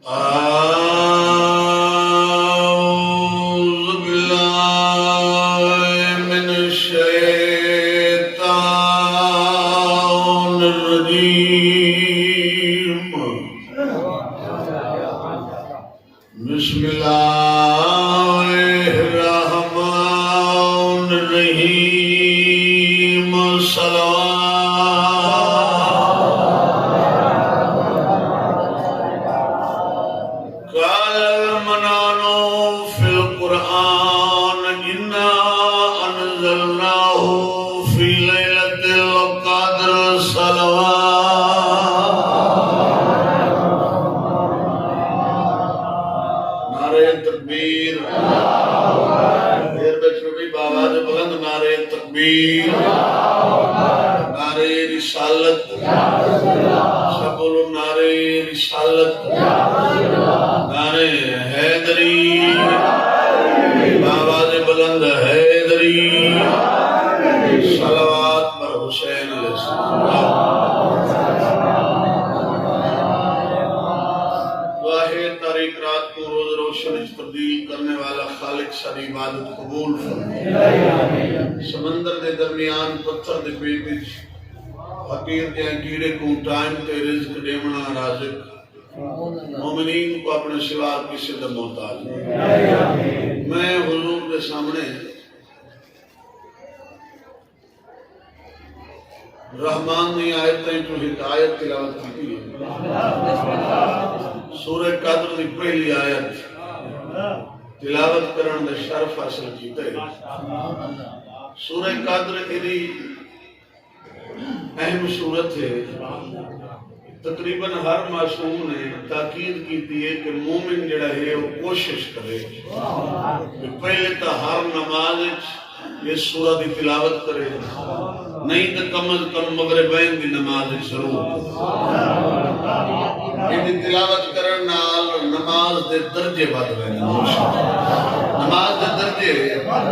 أعوذ بالله من الشيطان الرجيم. بسم الله الرحمن الرحيم. قال المنان في القرآن إنا أنزلناه في ليلة القدر. نعرہ تکبیر. دیر بچوں بھی باواز بلند نعرہ تکبیر. نعرہ رسالت. سب بولو نعرہ رسالت. نعرہ حیدری. باواز بلند حیدری. صلوات پر حسین علیہ السلام. واحد تاریخ رات کو روز روشن تبدیل کرنے والا خالق ساری عبادت قبول فرمائے. سمندر دے درمیان پتھر دے پیٹ وچ فقیر دے کیڑے کو ٹائم تے رزق دیونا رازق. مومنین کو اپنے سوا کسی دا محتاج. میں حضور کے سامنے رحمان نے آیتیں جو ہدایت تلاوت کی ہے. سورہ قدر دی پہلی آیت تلاوت کرن دے شرف حاصل کیتا ہے. سورہ قدر ایدی اہم صورت ہے. تقریباً ہر معصوم نے تاکید کی ہے کہ مومن جڑا ہے وہ کوشش کرے کہ پہلے تا ہر نماز اس سورہ دی تلاوت کرے, نہیں تو کم از کم مغربین دی نماز ضرور. یہ تلاوت کرن نال نماز دے درجے بڑھ رہے ہیں. نماز دے درجے بڑھ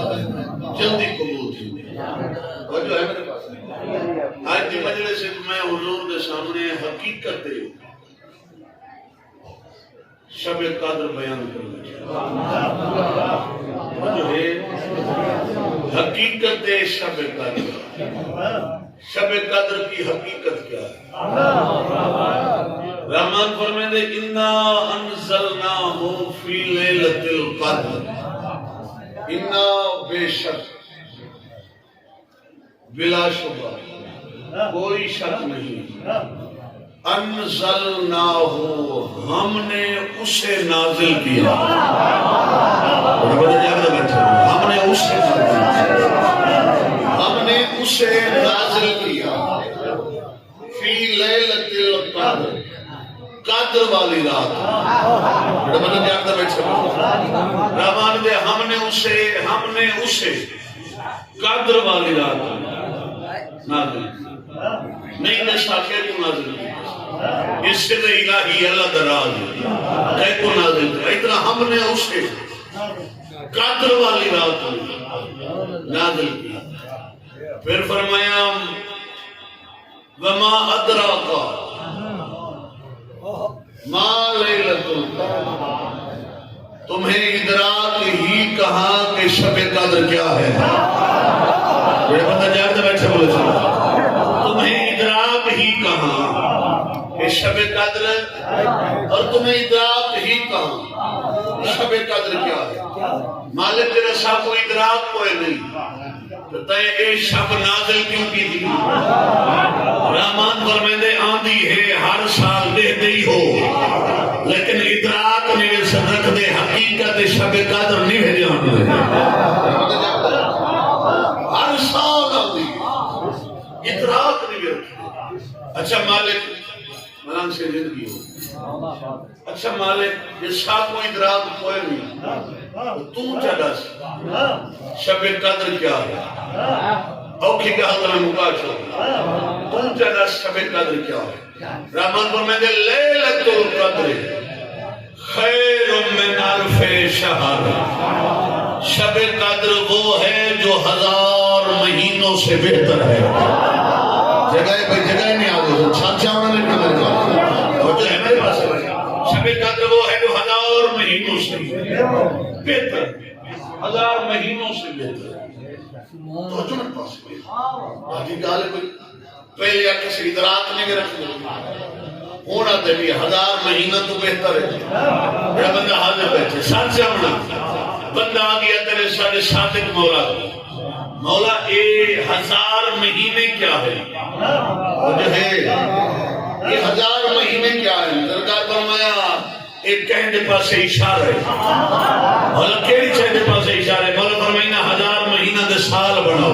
رہے ہیں, جلدی قبول تھی. جو ہے میرے پاس آج کی مجلس سے میں حضور کے سامنے حقیقت شب قدر بیان کرنا چاہتا. جو ہے حقیقت شب قدر. شب قدر کی حقیقت کیا ہے؟ رحمان فرمائے دے انا انزلناہ فی لیلۃ القدر. انا بے شک, بلا شبہ, کوئی شک نہیں, انزلناہ ہم نے اسے نازل کیا. ہم نے اسے نازل کیا فی لیلۃ القدر, قدر والی رات. رحمان دے ہم نے اسے قدر والی رات نازل نہیں دے ساکے کو نازل کیا. اس سے دے الہی اللہ دراز ہے کو نازل کیا. اتنا ہم نے اسے قدر والی رات نازل کیا. پھر فرمایا وما ادراک ما لیلۃ القدر, تمہیں ادراک ہی کہا کہ شب قدر کیا ہے. یہ بندہ جانتے بیٹھے بولے چلو, تمہیں ادراک ہی کہا کہ شب قدر, اور تمہیں ادراک ہی کہا شب قدر کیا ہے. مالک تیرے ساتھ کوئی ادراک کوئی نہیں تو تے اے شب نازل کیوں کی تھی. رحمان فرمیندے آندھی ہے ہر سال دے ہی ہو, لیکن ادراک میرے صدق دے حقیقت شب قدر نہیں ہے جان دے. ہر سال آندھی ادراک نہیں ہے. اچھا مالک منام سے زندگی ہو. اچھا مالک یہ ساتھ کوئی ادراک کوئی نہیں تو چلا شب قدر کیا ہے. اوکھی کا حضر مقاش ہو تو چلا شب قدر کیا ہے. رحمان فرمائے لیلۃ القدر خیر من الف شہر. شب قدر وہ ہے جو 1000 مہینوں سے بہتر ہے. جگہ پہ جگہ نہیں آگے چھانچہ ہونا نہیں پڑا. اور جو ہے میرے پاس قدر وہ ہے جو 1000 مہینوں سے بہتر، 1000 مہینوں سے بہتر۔ تو جو میرے پاس آجی گالے کوئی پہلے یا کسی ادراک نہیں رکھ دے ہونا دے بھی 1000 مہینہ تو بہتر ہے۔ میرا بندہ حاضر بیٹھے ساتھ سے ہمنا بندہ آگیا تیرے سارے صادق مولا مولا اے 1000 مہینے کیا ہے؟ وہ جو ہے یہ 1000 مہینے کیا ہے؟ سرکار فرمایا ایک کہنے پاس اشارہ ہے۔ مولا کیڑی چاہتے پاس اشارہ ہے؟ مولا فرمائینا 1000 مہینہ دے سال بناؤ۔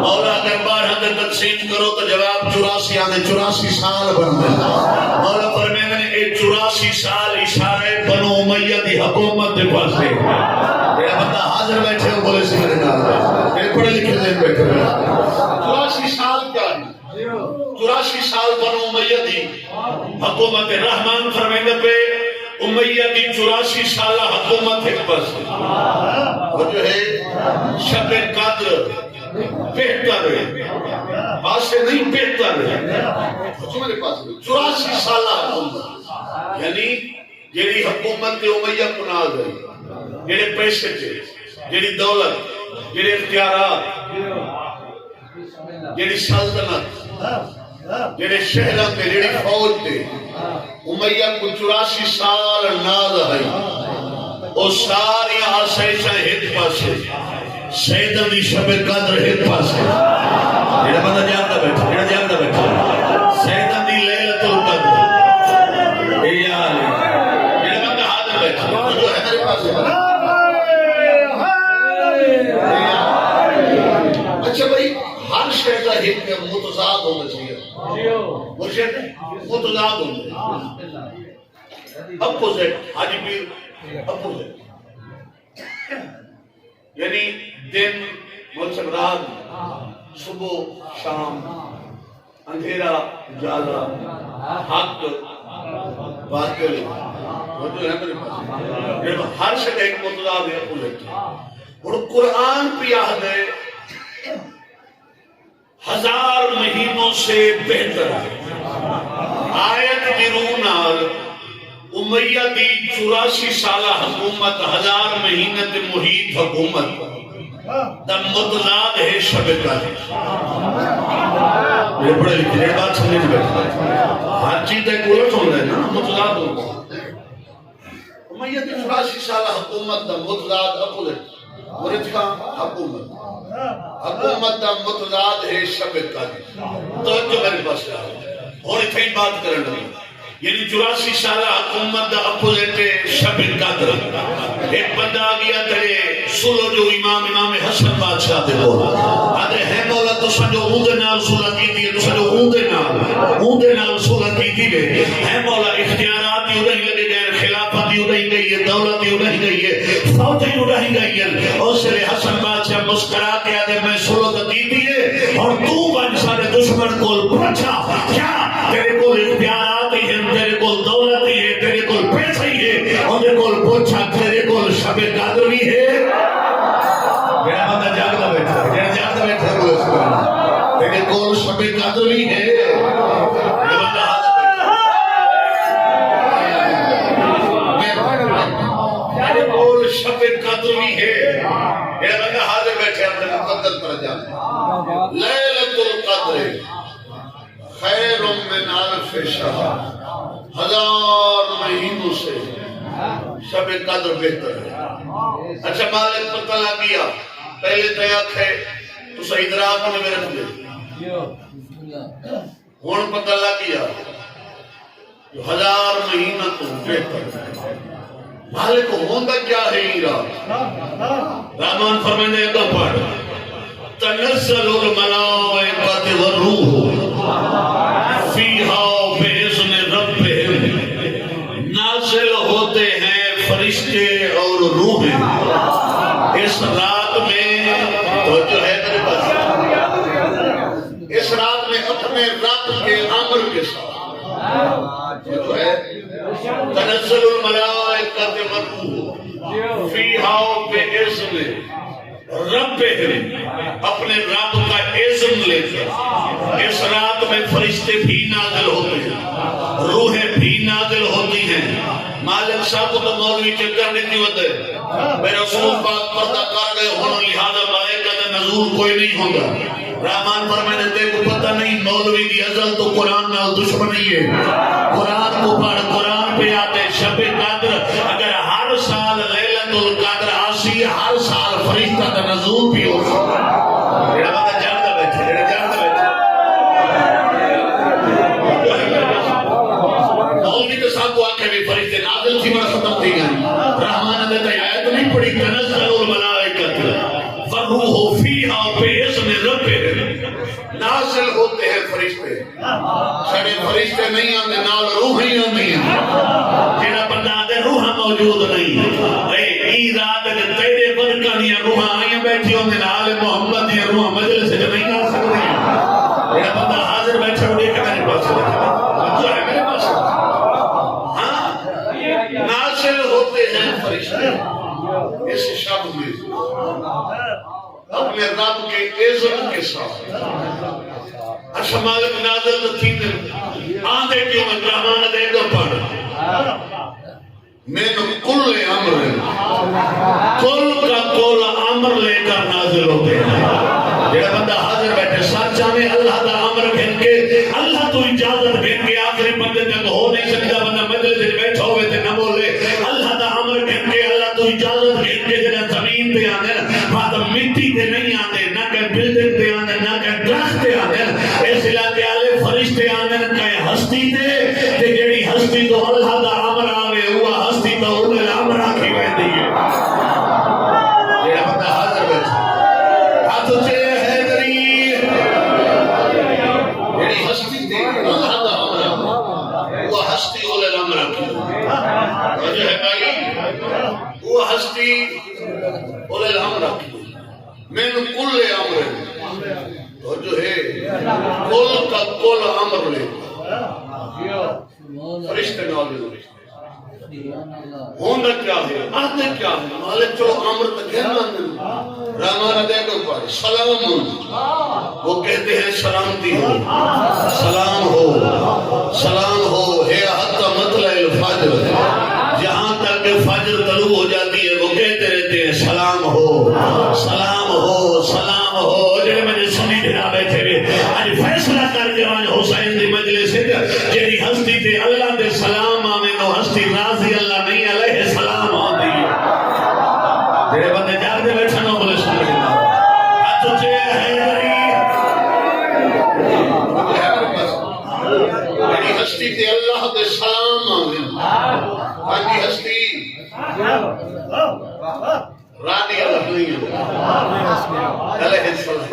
مولا اگر 12 دے تقسیم کرو تو جواب 84 آنے 84 سال بن دے۔ مولا فرمائینا ایک 84 سال اشارہ بنو امیہ دی حکومت دے پاس دے۔ میرا بندہ حاضر بیٹھے ہو بولے سی میرے نال میرے پڑھے لکھے دے بیٹھے ہوئے 84 سال کیا ہے؟ 84 سال بنو امیہ دی حکومت رحمان فرمائینا پہ امیہ دی 84 سالہ حکومت ایک بس وہ جو ہے شب قدر بہتر ہے آسے نہیں بہتر ہے میرے پاس 84 سالہ حکومت یعنی جیڑی حکومت امیہ کو نہ گئی جیڑے پیسے تھے جیڑی دولت جیڑے اختیارات جیڑی سلطنت جیڑے شہرہ میں جیڑی فوج تھے امیہ کو 84 سال ناز ہے اور ساری آسائشاں ایک پاسے سیدہ دی شب قدر ایک پاسے جیڑا بندہ جانتا بیٹھا جیڑا جانتا بیٹھا سیدہ دی لیلت القدر اے یار جیڑا بندہ حاضر بیٹھا جو ہے میرے پاسے اچھا بھائی ہر شہر کا ایک متضاد ہونا چاہیے مرشد متضاد ہونا چاہیے اپوزٹ حاجی پیر اپوزٹ یعنی دن مطلب رات صبح شام اندھیرا جالا حق باطل وہ جو ہے میرے پاس ہر شہر ایک متضاد ہے اپوزٹ اور قرآن پہ یاد ہے 1000 مہینوں سے بہتر آیت برونال امیہ دی 84 سالہ حکومت 1000 مہینہ تے محیط حکومت دا مطلاد ہے شب قدر یہ بڑے لکھے بات سمجھے بیٹھا ہر چیز ایک الٹ ہونا ہے نا مطلاد ہونا امیہ دی 84 سالہ حکومت دا مطلاد اپوزٹ مرد کا حکومت حکومت دا متضاد ہے شب قدر توجہ میرے پاس اور اتھے ہی بات کرن رہی یعنی 84 سالہ حکومت دا اپوزٹ ہے شب قدر ایک بندہ آگیا ترے سلو جو امام حسن بادشاہ دے بولا آدھے ہے مولا تو سنجو اوندے نال سلح کی دیئے تو سنجو اوندے نال سلح کی دیئے ہے مولا اختیارات ہی اڑائی لگے گئے خلافت ہی اڑائی گئی ہے دولت ہی اڑائی گئی ہے فوج ہی اڑائی گئی ہے اور سرے حسن بادشاہ مسکرا کے آدھے میں سلو دا دی دیئے اور تو بن سارے دشمن کول پوچھا کیا تیرے کول اختیارات ہی ہیں تیرے کول دولت ہی ہے تیرے کول پیسہ ہی ہے اور تیرے کول پوچھا تیرے کول شب قدر بھی ہے میرا بندہ جاگتا بیٹھا ہے جاگتا بیٹھا ہے بولے سکتا تیرے کول شب قدر بھی ہے میرا بندہ تیرے کول شب قدر بھی ہے میرا بندہ حاضر بیٹھے اپنے مقدر پر جانے لیلت القدر خیر من الف شہر 1000 مہینوں سے شب قدر بہتر ہے اچھا مالک پتہ لگ گیا پہلے تیاک ہے تو صحیح دراک نے میرے پلے ہون پتہ لگ گیا 1000 مہینہ تو بہتر ہے مالک ہوندہ کیا ہے ایران رحمان فرمائنے کا پڑھ تنزل الملائکۃ والروح فیہا بإذن ربہم نازل ہوتے ہیں فرشتے اور روحیں اس رات میں تو جو ہے میرے پاس اس رات میں اپنے رب کے امر کے ساتھ جو ہے تنزل الملائکۃ والروح فیہا بإذن ربہم اپنے رب کا اذن لے کر اس رات میں فرشتے بھی نازل ہوتے ہیں روحیں بھی نازل ہوتی ہیں مالک صاحب کو مولوی چکر نہیں ہوتے میرے رسول پاک پردہ کر گئے ہوں لہذا ملائکہ کا نزول کوئی نہیں ہوگا رحمان فرمانے دے کو پتہ نہیں مولوی دی ازل تو قرآن نال دشمنی ہے قرآن کو پڑھ قرآن پہ آتے شب قدر اگر ہر سال لیلۃ القدر آسی ہر سال فرشتہ کا نزول بھی ہو میرا بندہ جانتا بیٹھے میرا جانتا بیٹھے مولوی کے ساتھ کو آکے بھی فرشتے نازل تھی بڑا ختم تھی گئی رحمان نے دیتا آیت نہیں پڑھی تنزل الملائکۃ والروح فیہا بإذن ربہم نازل ہوتے ہیں فرشتے سارے فرشتے نہیں آتے نال روح ہی آتی ہیں جیڑا بندہ آتے روح موجود نہیں ای رات کے تیرے برکہ دیا روح آئیں بیٹھی ہوندے نال محمد دیا روح مجلس سے نہیں آ سکتے جیڑا بندہ حاضر بیٹھا ہوئے کہ میرے پاس جو ہے میرے پاس نازل ہوتے ہیں فرشتے اس شب میں اپنے رب کے عزت کے ساتھ اچھا مالک نازل تھی آدھے کیوں میں رحمان دے گا پڑھ من کل امر کل کا کل امر لے کر نازل ہوتے ہیں جیڑا بندہ حاضر بیٹھے ساتھ جانے اللہ دا امر بھین کے اللہ تو اجازت بھین کے آخری بندے تک ہو نہیں سکتا بندہ مجلس سے بیٹھا ہوئے تھے نہ بولے اللہ دا امر بھین کے اللہ تو اجازت بھین کے جنہ زمین پہ آنے بات مٹی پہ نہیں آنے نہ کہ بلڈنگ پہ آنے نہ کہ درخت پہ آنے اس علاقے والے فرشتے آنے کہ ہستی دے کہ جیڑی ہستی تو اللہ دا امر آوے ہوا ہستی تو انہیں امر آکھی بیٹھی ہے جیڑا بندہ حاضر بیٹھا ہاتھ اچھے ہستی دے اللہ دا امر وہ ہستی اولے الامر کی وجہ ہے بھائی وہ ہستی اولے الامر کی من کل امر اور جو ہے کل کا کل امر لے فرشتے نازل ہونا کیا ہے آتے کیا ہے مالک جو امر تک کہنا رحمان دے کو پڑھ سلام وہ کہتے ہیں سلامتی ہو سلام ہو سلام ہو ہے حتی مطلع الفجر جہاں تک کہ فجر طلوع ہو جاتی ہے وہ کہتے رہتے ہیں سلام ہو سلام ہو سلام ہو جنہیں مجھے سنی بنا بیٹھے ہوئے آج فیصلہ کر جوان حسین دی مجلس سے جیڑی ہستی تے اللہ دے سلام آمیں تو ہستی راضی اللہ نہیں علیہ السلام آتی ہے جیڑے بندے جار دے بیٹھا نہ بولے سن لگے ہاتھ چے حیدری جیڑی ہستی تے اللہ دے سلام آمیں آنی ہستی رانی اللہ نہیں ہے علیہ السلام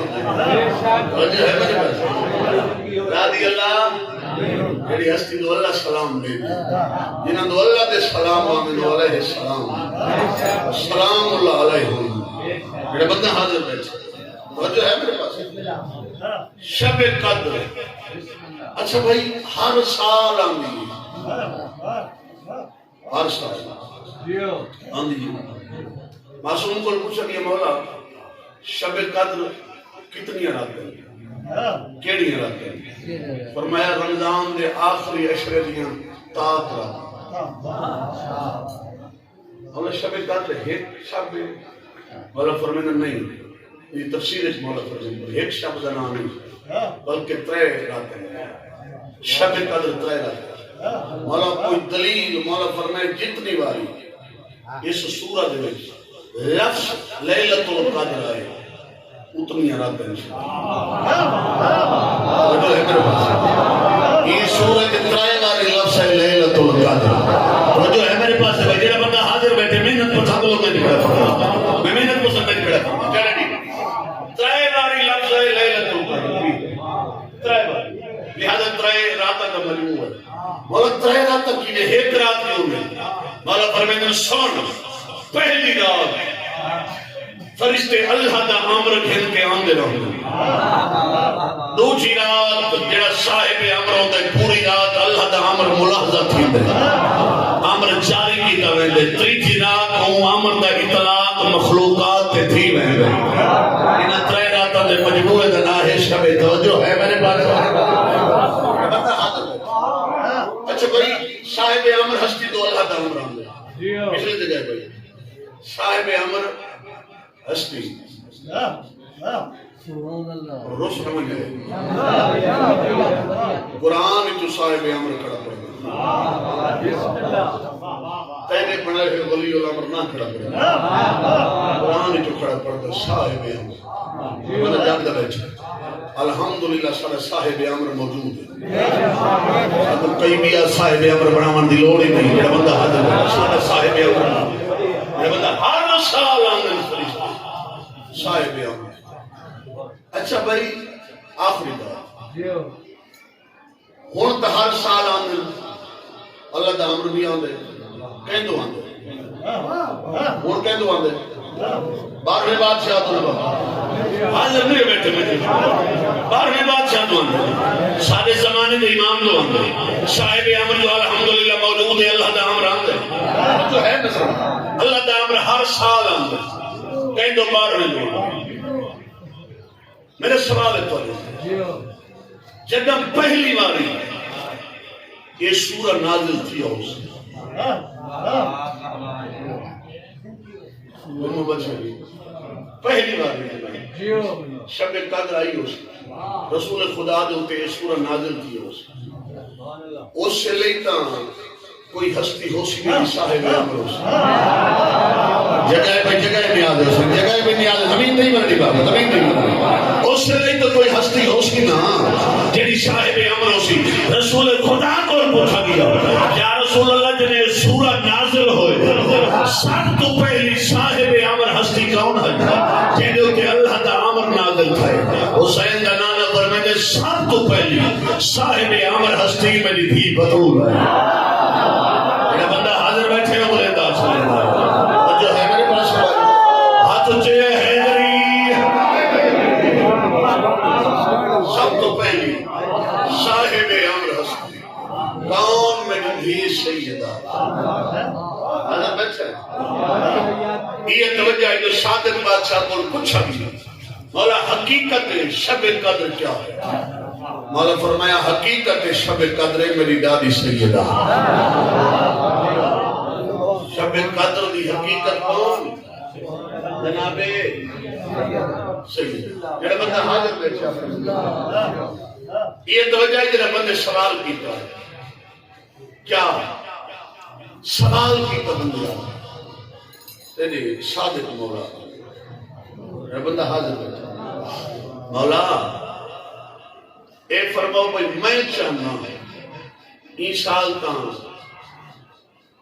وجہ ہے میرے پاس رانی اللہ جیڑی ہستی دو اللہ سلام دے جنہاں دو اللہ دے سلام آمین علیہ السلام سلام اللہ علیہ میرے بندہ حاضر بیٹھے وجہ ہے میرے پاس شب قدر اچھا بھائی ہر سال آمین ہر سال آمین معصوم کو پوچھا کہ مولا شب قدر کتنی راتیں کیڑی راتیں فرمایا رمضان دے آخری عشرے دیاں تات رات مولا شب قدر ایک شب مولا فرمایا نہیں یہ تفسیر ہے مولا فرمایا ایک شب دا نام نہیں بلکہ ترے راتیں شب قدر ترے راتیں مولا کوئی دلیل مولا فرمایا جتنی باری اس سورہ دے وچ لفظ لیلۃ القدر آئے اتنی راتیں یہ سورج ترائے باری لفظ ہے لیلۃ القدر جو ہے میرے پاس ہے جیڑا بندہ حاضر بیٹھے محنت پسند لوگ نہیں پڑھا میں محنت پسند نہیں پڑھا چلے نہیں ترائے باری لفظ ہے لیلۃ القدر ترائے باری لہذا ترائے راتیں کا مجموع ہے مولا ترائے راتیں کی نے ایک رات کیوں نہیں مولا فرمائے سن پہلی رات فرشتے اللہ دا امر گھن کے آندے رہو دوسری رات جڑا صاحب امر ہوتا ہے پوری رات اللہ دا امر ملاحظہ تھی دے امر جاری کی دا ویندے تیجی رات ہوں امر دا اطلاق مخلوقات تے تھی ویندے انہاں ترے راتاں دے مجموعے دا نام ہے شب توجہ ہے میرے پاس اچھا بھائی صاحب امر ہستی تو اللہ کا امر آمد پچھلے جگہ بھائی صاحب امر ہستی روش نمن ہے قرآن جو صاحب امر کھڑا پڑا تینے بنائے ہوئے ولی الامر نہ کھڑا پڑا قرآن جو کھڑا پڑا صاحب امر میں جان دے بیٹھا الحمدللہ سارے صاحب امر موجود ہے اب کئی بھی صاحب امر بناون دی لوڑ ہی نہیں جڑا بندہ حاضر ہے سارے صاحب امر جڑا بندہ ہر سال آمدن فرشتہ صاحب امر اچھا بھائی آخری بات ہن تو ہر سال آمدن اللہ دا امر بھی آندے کہندو آندے ہن کہندو آندے 12ویں بادشاہ تو نہ حاضر نہیں بیٹھے بیٹھے 12ویں بادشاہ تو آندے سارے زمانے دے امام تو آندے صاحب امر جو الحمدللہ موجود ہے اللہ دا امر آندے جو ہے نظر اللہ دا امر ہر سال آندے کہندو 12ویں جو میرے سوال ہے تو جب پہلی باری یہ سورہ نازل تھی اور پہلی بار شب قدر آئی رسول خدا دے یہ سورہ نازل تھی اس سے لیتا کوئی ہستی ہو سی نہیں صاحب امر ہو سی جگہ پہ نیاز ہے جگہ پہ نیاز ہے زمین نہیں بننی بابا زمین نہیں بننی اس سے لیتا کوئی ہستی ہو سی نا جنہی صاحب امر ہو سی رسول خدا کو پوچھا گیا یا رسول اللہ جنہیں سورہ نازل ہوئے سب تو پہلی صاحب امر ہستی کون ہے جنہوں کہ اللہ دا امر نازل تھا حسین دا نانا فرمائے سب تو پہلی صاحب امر ہستی میری دھی بطول ہے بندہ حاضر بیٹھے ہو بولے دا جو ہے میرے پاس ہاتھ اچھے حیدری سب تو پہلی صاحب امر ہستی کون میری دھی سیدہ حاضر بیٹھے یہ توجہ ہے جو صادق بادشاہ کو پوچھا بھی مولا حقیقت شب قدر کیا ہے مولا فرمایا حقیقت شب قدر میری دادی سیدہ شب قدر دی حقیقت کون جناب سیدہ جڑا بندہ حاضر بیٹھا یہ توجہ ہے جڑا بندے سوال کیتا ہے کیا سوال کیتا بندہ تیرے صادق مولا بندہ حاضر بیٹھا مولا اے فرماؤ بھائی میں چاہنا این سال کا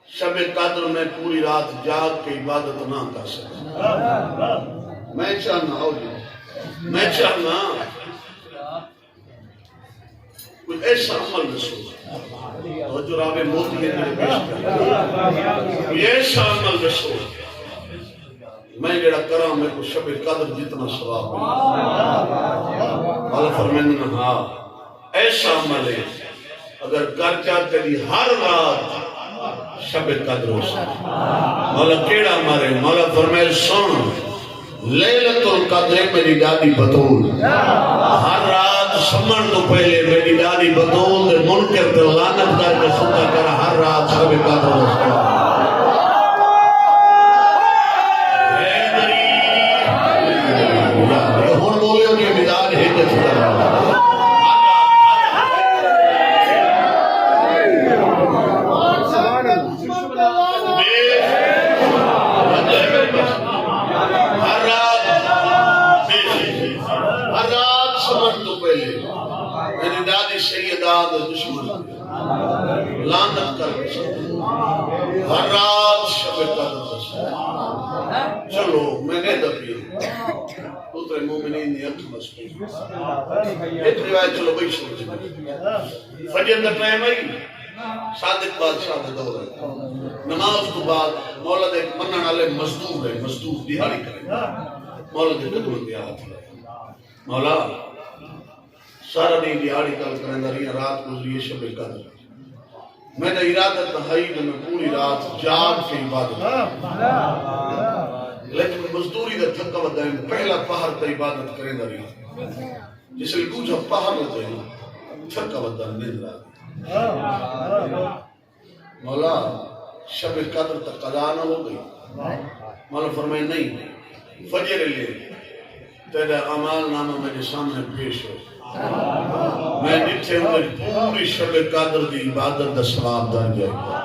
شب قدر میں پوری رات جاگ کے عبادت نہ کر سکتا میں چاہنا میں چاہنا کوئی ایسا عمل رسول اور جو رابع موتی ہے پیش کر کوئی ایسا عمل رسول میں جڑا کرام میں کو شب قدر جتنا ثواب ہے اللہ فرمائے ہاں ایسا عمل ہے اگر کر چاہتے دی ہر رات شب قدر ہو سکتا مولا کیڑا مارے مولا فرمائے سن لیلت القدر میری دادی بطول ہر رات سمن تو پہلے میری دادی بطول دے منکر تے لعنت کر کے ستا کر ہر رات شب قدر ہو سکتا لعنت کر ہر رات شب قدر چلو میں نے دبی پتر مومنین نے اکھ مستی ایک روایت چلو بھائی سمجھ فجر دا ٹائم آئی صادق بادشاہ دے دور ہے نماز تو بعد مولا دے منن والے مزدور ہے مزدور دیہاڑی کرے مولا دے قدم دے ہاتھ مولا سارا دن دیہاڑی کل کریں رہی رات گزری شب قدر میں نے ارادت نہائی میں پوری رات جاگ کے عبادت لیکن مزدوری دا تھکا ودائیں پہلا پہر تا عبادت کریں رہی جس لئے دوجہ پہر ہوتا ہے تھکا ودائیں نیند رہا مولا شب قدر تک قضا نہ ہو گئی؟ مولا فرمائے نہیں، فجر لے تیرا اعمال نامہ میرے سامنے پیش ہو، میں جتھے ہوئے پوری شب قدر دی عبادت دا ثواب در جائے گا۔